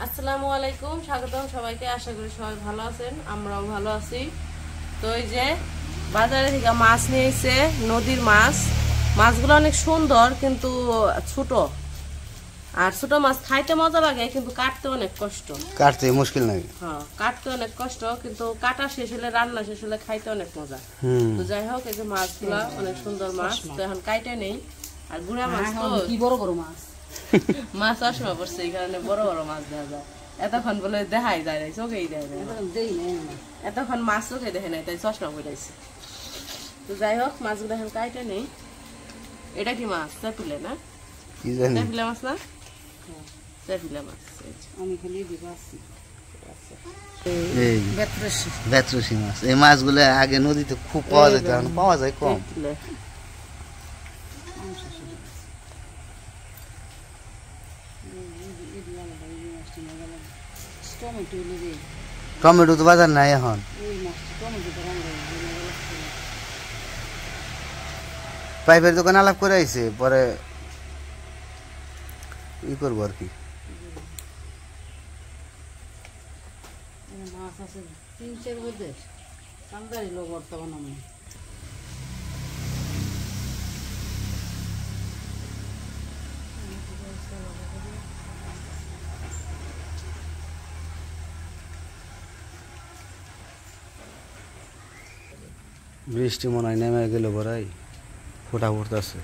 আসসালামু আলাইকুম, স্বাগতম সবাইকে। আশা করি সবাই ভালো আছেন, আমরাও ভালো আছি। তো এই যে বাজারে থেকে মাছ নিয়ে এসে, নদীর মাছ। মাছগুলো অনেক সুন্দর কিন্তু ছোট। আর ছোট মাছ খাইতে মজা লাগে কিন্তু কাটতে অনেক কষ্ট। কাটতে মুশকিল নাকি? হ্যাঁ, কাটতে অনেক কষ্ট কিন্তু কাটা শেষ হলে, রান্না শেষ হলে খাইতে অনেক মজা। তো যাই হোক, এই যে মাছগুলা অনেক সুন্দর মাছ। তো এখন কাইটে নেই। আর গুড়া মাছ তো কি বড় বড় মাছ মাছ চশমা পড়ছে, এই কারণে বড় বড় মাছ দেখা যায়। এতক্ষণ বলে দেখাই যায় না, চোখেই দেয় না। এতক্ষণ মাছ চোখে দেখে নাই, তাই চশমা পড়াইছে। তো যাই হোক, মাছগুলো এখন কাইটে নেই। এটা কি মাছ? চেপিলে না? কি জানি চেপিলে মাছ না? চেপিলে মাছ। আমি খালি দিবা আছি এই বেত্রসি মাছ। এই মাছগুলো আগে নদীতে খুব পাওয়া যেত, এখন পাওয়া যায় কম। টমেটো তো বাজার নাই এখন। পাইপের দোকান আলাপ করে আইছে, পরে ই করবো আর কি। মাছ আছে 3-4 বোধে সান্দারি লো বর্তমান আমি বৃষ্টি মনে হয় নেমে গেল, বড়াই ফোটা ফুটতেছে।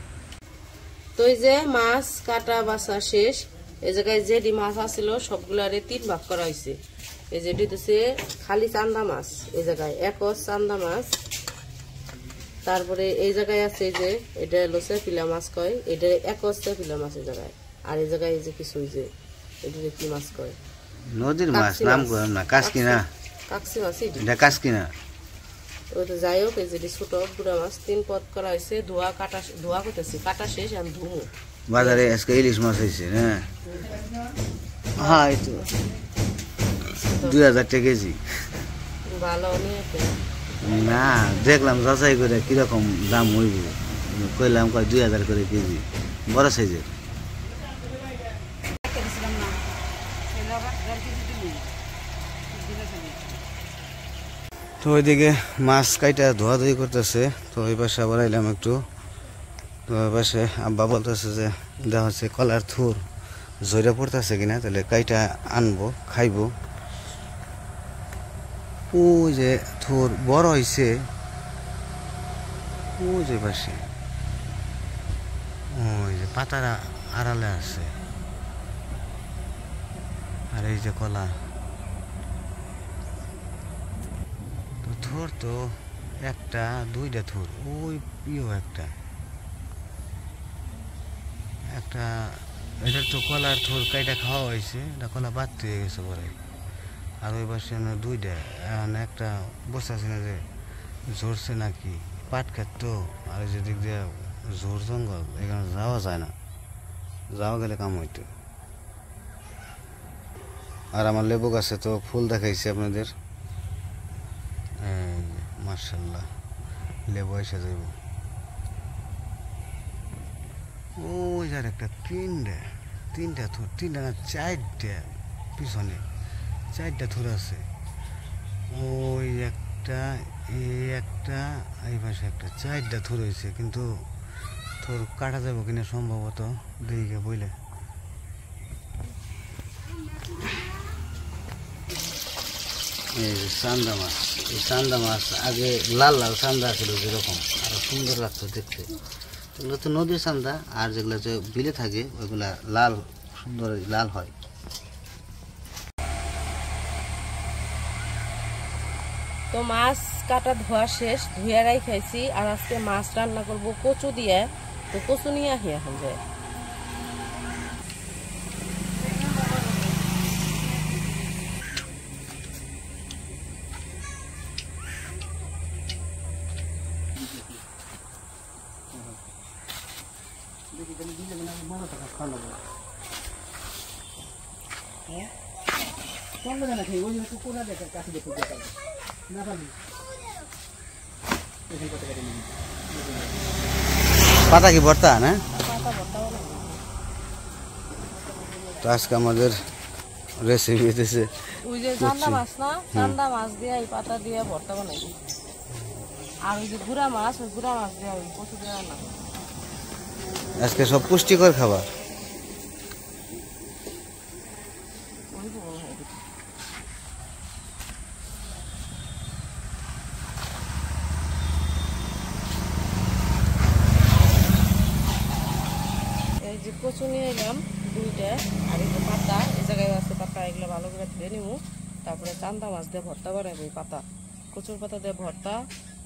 তো এই যে মাছ কাটা বাছা শেষ। এই জায়গায় যেটি মাছ আছিল সবগুলারে 3 ভাগ করা হয়েছে। এই যেটি হচ্ছে খালি চান্দা মাছ, এই জায়গায় একস চান্দা মাছ। তারপরে এই জায়গায় আছে যে এটা হলো চেপিলা মাছ কয়, এটা একস চেপিলা মাছ এই জায়গায়। আর এই জায়গায় এই যে কিছু যে এটা কি মাছ কয়, নদীর মাছ নাম করেন না, কাসকি না? কাকসি মাছ। এটা কাসকি না? ওই তো যাই হোক, এই যে ছোট গুড়া মাছ 3 পদ করা হয়েছে। ধোয়া করতেছি, কাটা শেষ, আমি ধুমু। বাজারে আজকে ইলিশ মাছ হয়েছে না? হ্যাঁ, এই তো 2000 টাকা কেজি। ভালো নিয়ে না, দেখলাম যাচাই করে কিরকম দাম হইব, কইলাম 2000 করে কেজি, বড় সাইজের। তো ওইদিকে মাছ কাইটা ধোয়াধুয়ি করতেছে। তো ওই পাশে আবার আইলাম একটু। তো ওই পাশে আব্বা বলতেছে যে দেখা হচ্ছে কলার থুর ঝইরা পড়তেছে কিনা, তাহলে কাইটা আনবো, খাইবো। ওই যে থুর বড় হয়েছে, ওই যে পাশে ওই যে পাতার আড়ালে আছে। আর এই যে কলা, তো থুর তো একটা 2টা থুর, ওই প্রিয় একটা একটা এটা তো কলার থুর কাইটা খাওয়া হয়েছে, এটা কলা বাড়তে হয়ে গেছে পরে। আর ওই পাশে 2টা, এখন একটা বসতেছে না যে ঝরছে নাকি, পাট খাত তো। আর যেদিক দিয়ে ঝোর জঙ্গল, এখানে যাওয়া যায় না, যাওয়া গেলে কাম হইতো। আর আমার লেবু গাছে তো ফুল দেখাইছে আপনাদের, মাশাআল্লাহ লেবু এসে যাইব। ওই যার একটা 3টা থুর, 3টা না 4টা, পিছনে 4টা থুর আছে। ওই একটা, এই একটা, এই পাশে একটা, 4টা থুর হয়েছে। কিন্তু থুর কাটা যাবো কিনা সম্ভবত, দেখে বইলে। এই যে চান্দা মাছ, এই চান্দা মাছ আগে লাল লাল চান্দা ছিল যেরকম, আরো সুন্দর লাগতো দেখতে। এগুলো তো নদীর চান্দা, আর যেগুলো যে বিলে থাকে ওইগুলা লাল, সুন্দর লাল হয়। তো মাছ কাটা ধোয়া শেষ, ধুয়ারাই খাইছি। আর আজকে মাছ রান্না করব কচু দিয়ে। তো কচু নিয়ে আহি এখন যায়। পাতা কি ভর্তা না? তো আজকে আমাদের রেসিপি দিতেছে ওই যে চান্দা মাছ না, চান্দা মাছ দিয়ে এই পাতা দিয়ে ভর্তা বানাই। আর ওই যে গুড়া মাছ, ওই গুড়া মাছ দিয়ে ওই কচু দিয়ে রান্না করি। আজকে সব পুষ্টিকর খাবার। ওই যে মনে হয় দেখি। এই যে কচু নিয়ে এলাম 2টা, আর এই যে পাতা, এই জায়গায় আছে পাতা, এগুলো ভালো করে ধুয়ে নিব। তারপরে চান্দা মাছ দিয়ে ভর্তা বানাবো, এই পাতা কচুর পাতা দিয়ে ভর্তা।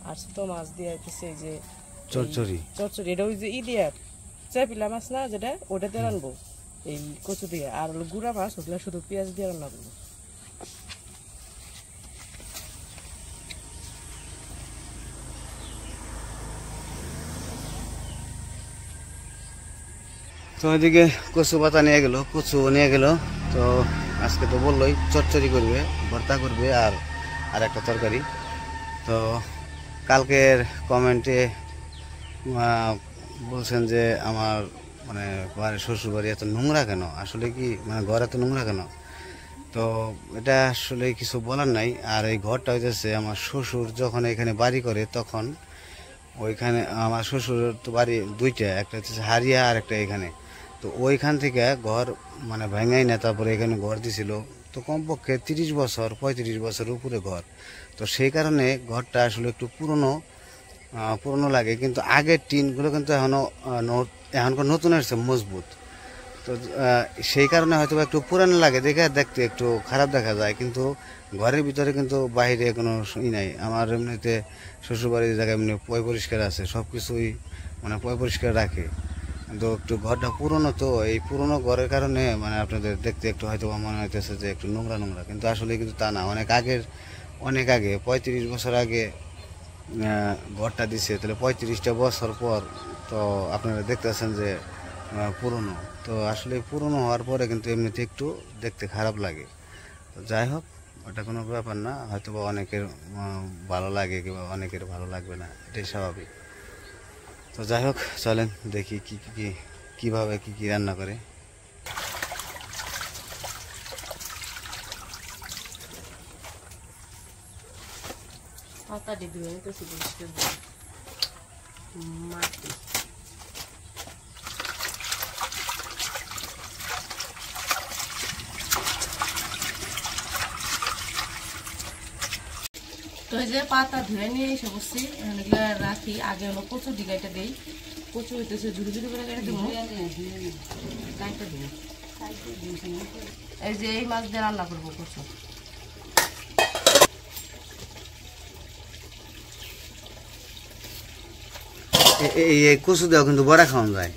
আর ছোট মাছ দিয়ে হচ্ছে এই যে চচ্চড়ি। চচ্চড়ি, এটা ওই যে দিয়ে চেপিলা মাছ না যেটা, ওটা দিয়ে রানবো এই কচু দিয়ে। আর হলো গুড়া মাছ, ওগুলো শুধু পেঁয়াজ দিয়ে রান্না করবো। তো ওইদিকে কচু পাতা নিয়ে গেল, কচু নিয়ে গেল। তো আজকে তো বললোই চচ্চড়ি করবে, ভর্তা করবে, আর একটা তরকারি। তো কালকের কমেন্টে বলছেন যে আমার মানে বাড়ি শ্বশুর বাড়ি এত নোংরা কেন, আসলে কি মানে ঘর এত নোংরা কেন। তো এটা আসলে কিছু বলার নাই। আর এই ঘরটা হইতেছে আমার শ্বশুর যখন এখানে বাড়ি করে তখন ওইখানে, আমার শ্বশুর তো বাড়ি 2টা, একটা হচ্ছে হারিয়া আর একটা এখানে। তো ওইখান থেকে ঘর মানে ভেঙাই না, তারপরে এখানে ঘর দিছিল। তো কমপক্ষে 30 বছর 35 বছর উপরে ঘর। তো সেই কারণে ঘরটা আসলে একটু পুরনো লাগে। কিন্তু আগের টিনগুলো কিন্তু এখনকার নতুন আসছে মজবুত। তো সেই কারণে হয়তো একটু পুরানো লাগে, দেখতে একটু খারাপ দেখা যায়। কিন্তু ঘরের ভিতরে কিন্তু বাইরে কোনো নাই। আমার এমনিতে শ্বশুরবাড়ির জায়গায় এমনি পরিষ্কার আছে, সব কিছুই মানে পরিষ্কার রাখে। কিন্তু একটু ঘরটা পুরনো, তো এই পুরনো ঘরের কারণে মানে আপনাদের দেখতে একটু হয়তো মনে হইতেছে যে একটু নোংরা নোংরা, কিন্তু আসলে কিন্তু তা না। অনেক আগে 35 বছর আগে ঘরটা দিছে। তাহলে 35টা বছর পর তো আপনারা দেখতেছেন যে পুরনো। তো আসলে পুরনো হওয়ার পরে কিন্তু এমনিতে একটু দেখতে খারাপ লাগে। তো যাই হোক, ওটা কোনো ব্যাপার না। হয়তো বা অনেকের ভালো লাগে কিংবা অনেকের ভালো লাগবে না, এটাই স্বাভাবিক। তো যাই হোক, চলেন দেখি কিভাবে কি রান্না করে। পাতা দিয়ে ধুয়ে নিতেছি পরিষ্কার করে। মাটি তো এই যে পাতা ধুয়ে নিয়ে এসে বসছি, এগুলো রাখি। আগে হলো কচু ডিগাইটা দিই, কচু হইতেছে ঝুড়ি ঝুড়ি করে কেটে দিব, গাইটা দিব। এই যে এই মাছ দিয়ে রান্না করবো কচু। এই কচু দেওয়া কিন্তু বড়া খাওয়ানো যায়,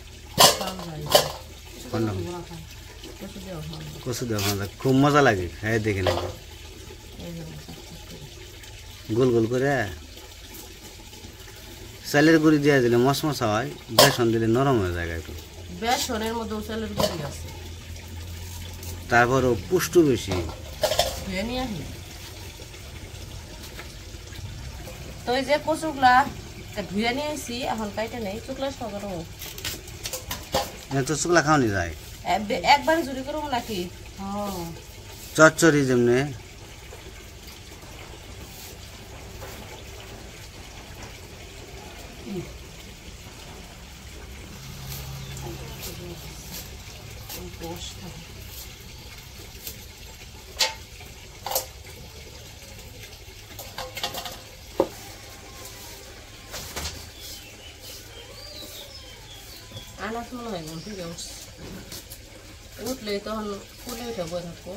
কচু দেওয়া খাওয়ানো যায়, খুব মজা লাগে। হ্যাঁ দেখে নাকি গোল গোল করে চালের গুঁড়ি দিয়ে দিলে মশমশা হয়, বেসন দিলে নরম হয়ে যায় একটু। বেসনের মধ্যে চালের গুঁড়ি আছে, তারপরও পুষ্টি বেশি। ধুয়ে নিয়ে আসি। তো এই যে কচুগুলা ধুয়ে নিয়ে আসি, এখন কাইটা নেই। চুকলা সহ করবো, তো শুকলা খাওয়ানি যায় একবারে জুড়ি করবো নাকি? চচ্চড়ি যেমনি আনাস মনে হয় ঘুম থেকে উঠলে তখন ফুলে উঠে বয়ে থাকবো।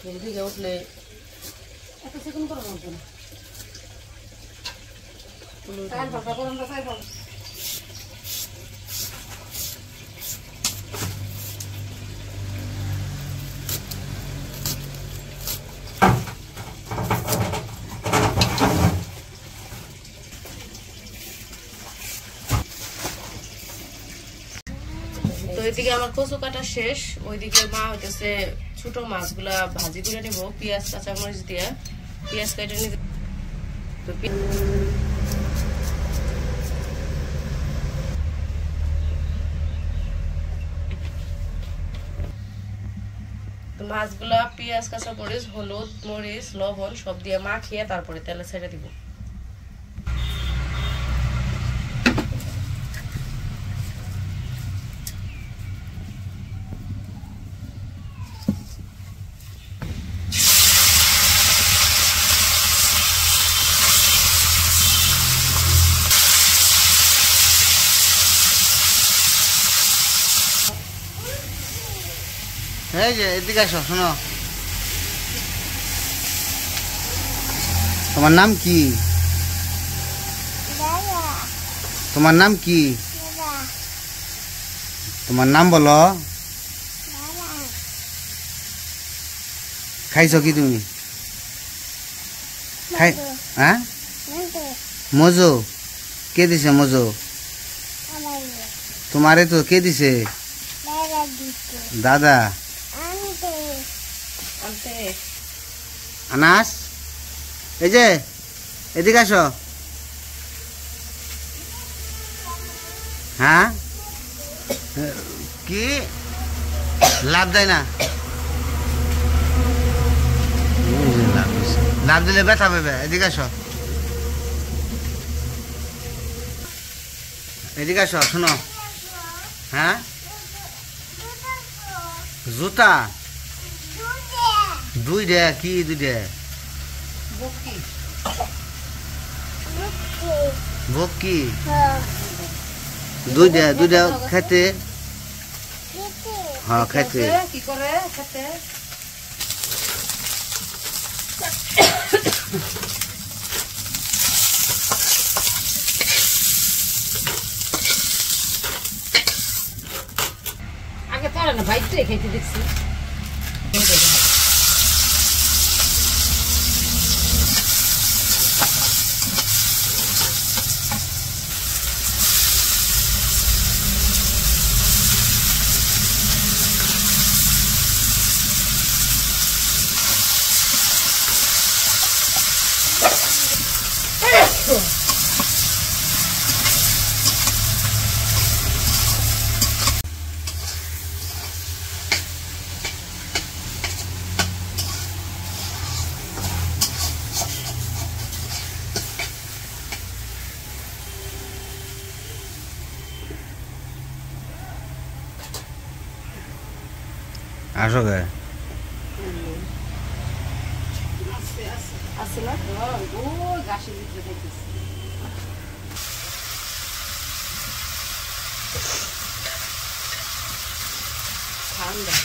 ঘুম থেকে উঠলে এত চিকন করে বলতো না। ফুলে উঠে তো এদিকে আমার কচু কাটা শেষ। ওইদিকে মা হইতেছে ছোট মাছগুলা ভাজি করে নিব পেঁয়াজ কাঁচামরিচ দিয়ে। পেঁয়াজ কেটে নিতে তো মাছগুলা পেঁয়াজ কাঁচা মরিচ হলুদ মরিচ লবণ সব দিয়ে মাখিয়ে তারপরে তেলে ছেড়ে দিব। এই যে এদিকে আসো, শোনো, তোমার নাম কি? তোমার নাম কি? তোমার নাম বলো। খাইছো কি তুমি? খাই হ্যাঁ মজো কে দিছে? মজো তোমারে তো কে দিছে? দাদা। আনাস এই যে এদিকে আসো। হ্যাঁ কি লাভ দেয় না? লাভ দিলে ব্যথা পাবে। এদিকে আসো, এদিকে আসো, শোনো। হ্যাঁ জুতা দুইটা কি? দুইটা বকি দুইটা দুইটা খেতে। হ্যাঁ খেতে। কি করে খেতে? আগে পারে না বাইতে খেতে দেখছি। আসো গে আসলে ও গাছের ভিতরে দেখতেছি। ঠান্ডা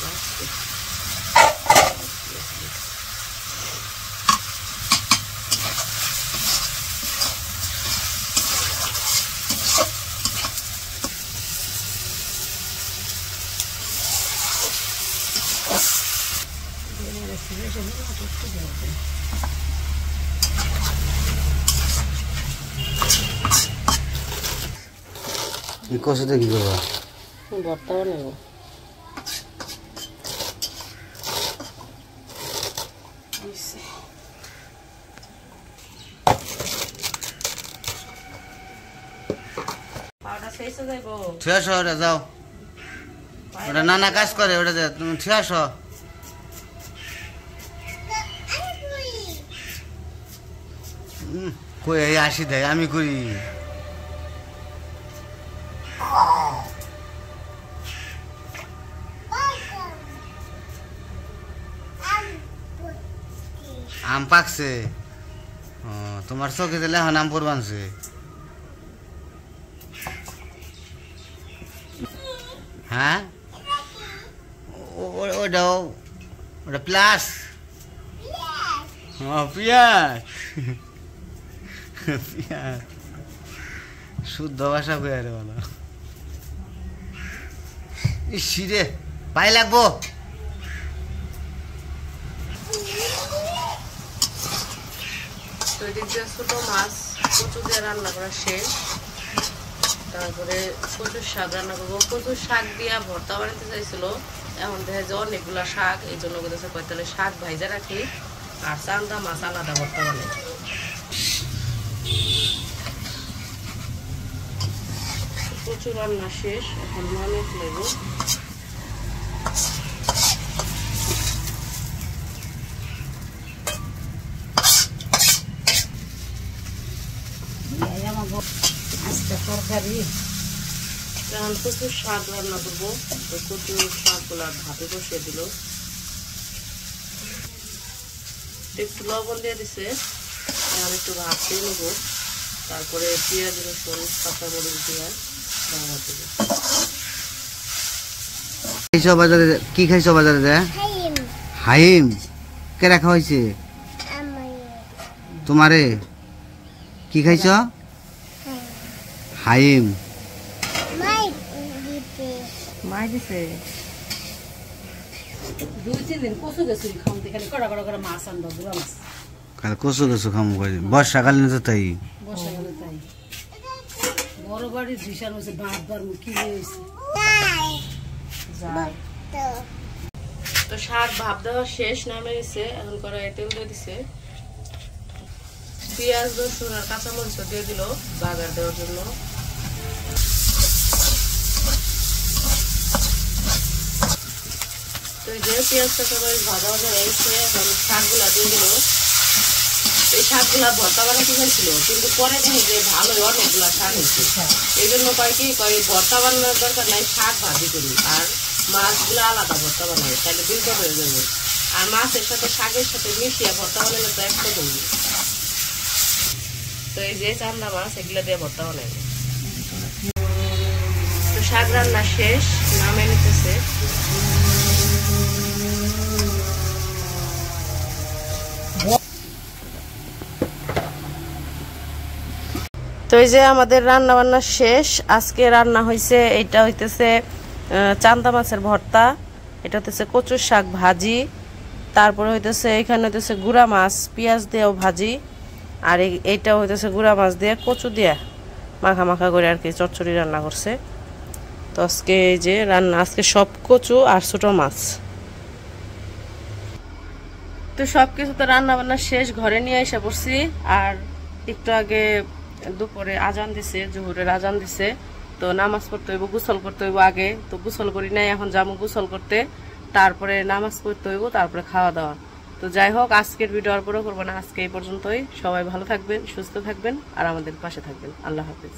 কষাতে কি করবা? ভর্তা বানাবো। ঠিক আছে ওটা যাও, ওটা নানা কাজ করে, ওটা তুমি ঠিক আছো। কই আসি দেয় আমি করি। আম পাকছে? তোমার চোখে দিলে এখন আম পড়বানছে। হ্যাঁ ওটাও ওটা প্লাস পিঁয়াজ পিঁয়াজ শুদ্ধ ভাষা কয়ে রে বলো। ইসিরে পাই লাগবো। ছোট মাছ কচু দিয়ে রান্না করা শেষ। তারপরে কচুর শাক রান্না করবো। কচুর শাক দিয়া ভর্তা বানাতে চাইছিল, এখন দেখা যায় অনেকগুলা শাক, এই জন্য বলতেছে কয়তালে শাক ভাইজা রাখি আর চান্দা মাছ আলাদা ভর্তা বানাই। কচু রান্না শেষ, এখন মানে ফেলবো। তরকারি এখন কচুর শাক রান্না করবো। তো কচুর শাকগুলা ভাপে বসিয়ে দিল, একটু লবণ দিয়ে দিছে। এখন একটু ভাত দিয়ে নেবো, তারপরে পেঁয়াজ রসুন কাঁচামরিচ দিয়ে রান্না দেবো। খাইছো বাজারে? কি খাইছো বাজারে? হাইম কে রাখা হয়েছে তোমারে? কি খাইছ? হাইম মাই দিছে 2-3 দিন কচু গেছি খাওয়াতে, খালি কড়া কড়া করে মাছ আনবো, বুড়া মাছ। কাল কচু কচু খাম বর্ষাকালে না তো তাই। বর্ষাকালে তাই বড় বাড়ির ভিসার হয়েছে, ভাত বার কি হয়েছে। তো শাক ভাপ দেওয়া শেষ, নামে গেছে। এখন কড়াইয়ে তেল দিয়ে দিছে, পেঁয়াজ রসুন আর কাঁচামরিচ দিয়ে দিল বাগার দেওয়ার জন্য। তো এই যে পেঁয়াজ কাঁচামরিচ ভাজা ভাজা হয়ে গেছে, এখন শাকগুলা দিয়ে দিল। এই শাকগুলা ভর্তা বানাতে চাইছিল, কিন্তু পরে দেখি যে ভালো অনেকগুলা শাক হয়েছে। এই জন্য কয় ভর্তা বানানোর দরকার নাই, শাক ভাজি করি আর মাছগুলো আলাদা ভর্তা বানাবে, তাহলে দুইটা হয়ে যাবে। আর মাছের সাথে শাকের সাথে মিশিয়ে ভর্তা বানালে তো একটা করবি। তো এই যে চান্দা মাছ এগুলো দিয়ে ভর্তা বানাবে। তো শাক রান্না শেষ, নামে নিতেছে। তো এই যে আমাদের রান্না বান্না শেষ। আজকে রান্না হয়েছে, এটা হইতেছে চান্দা মাছের ভর্তা, এটা হইতেছে কচুর শাক ভাজি, তারপরে হইতেছে এখানে হইতেছে গুড়া মাছ পেঁয়াজ দিয়েও ভাজি, আর এইটা হইতেছে গুড়া মাছ দিয়ে কচু দিয়ে মাখা মাখা করে আর কি চচ্চড়ি রান্না করছে। তো আজকে এই যে রান্না, আজকে সব কচু আর ছোট মাছ। তো সব কিছু তো রান্না বান্না শেষ, ঘরে নিয়ে এসে পড়ছি। আর একটু আগে দুপুরে আজান দিছে, জোহরের আজান দিছে। তো নামাজ পড়তে হইব, গোসল করতে হইব আগে। তো গোসল করি নাই, এখন যাবো গোসল করতে, তারপরে নামাজ পড়তে হইব, তারপরে খাওয়া দাওয়া। তো যাই হোক, আজকের ভিডিও আর বড় করবো না, আজকে এই পর্যন্তই। সবাই ভালো থাকবেন, সুস্থ থাকবেন আর আমাদের পাশে থাকবেন। আল্লাহ হাফেজ।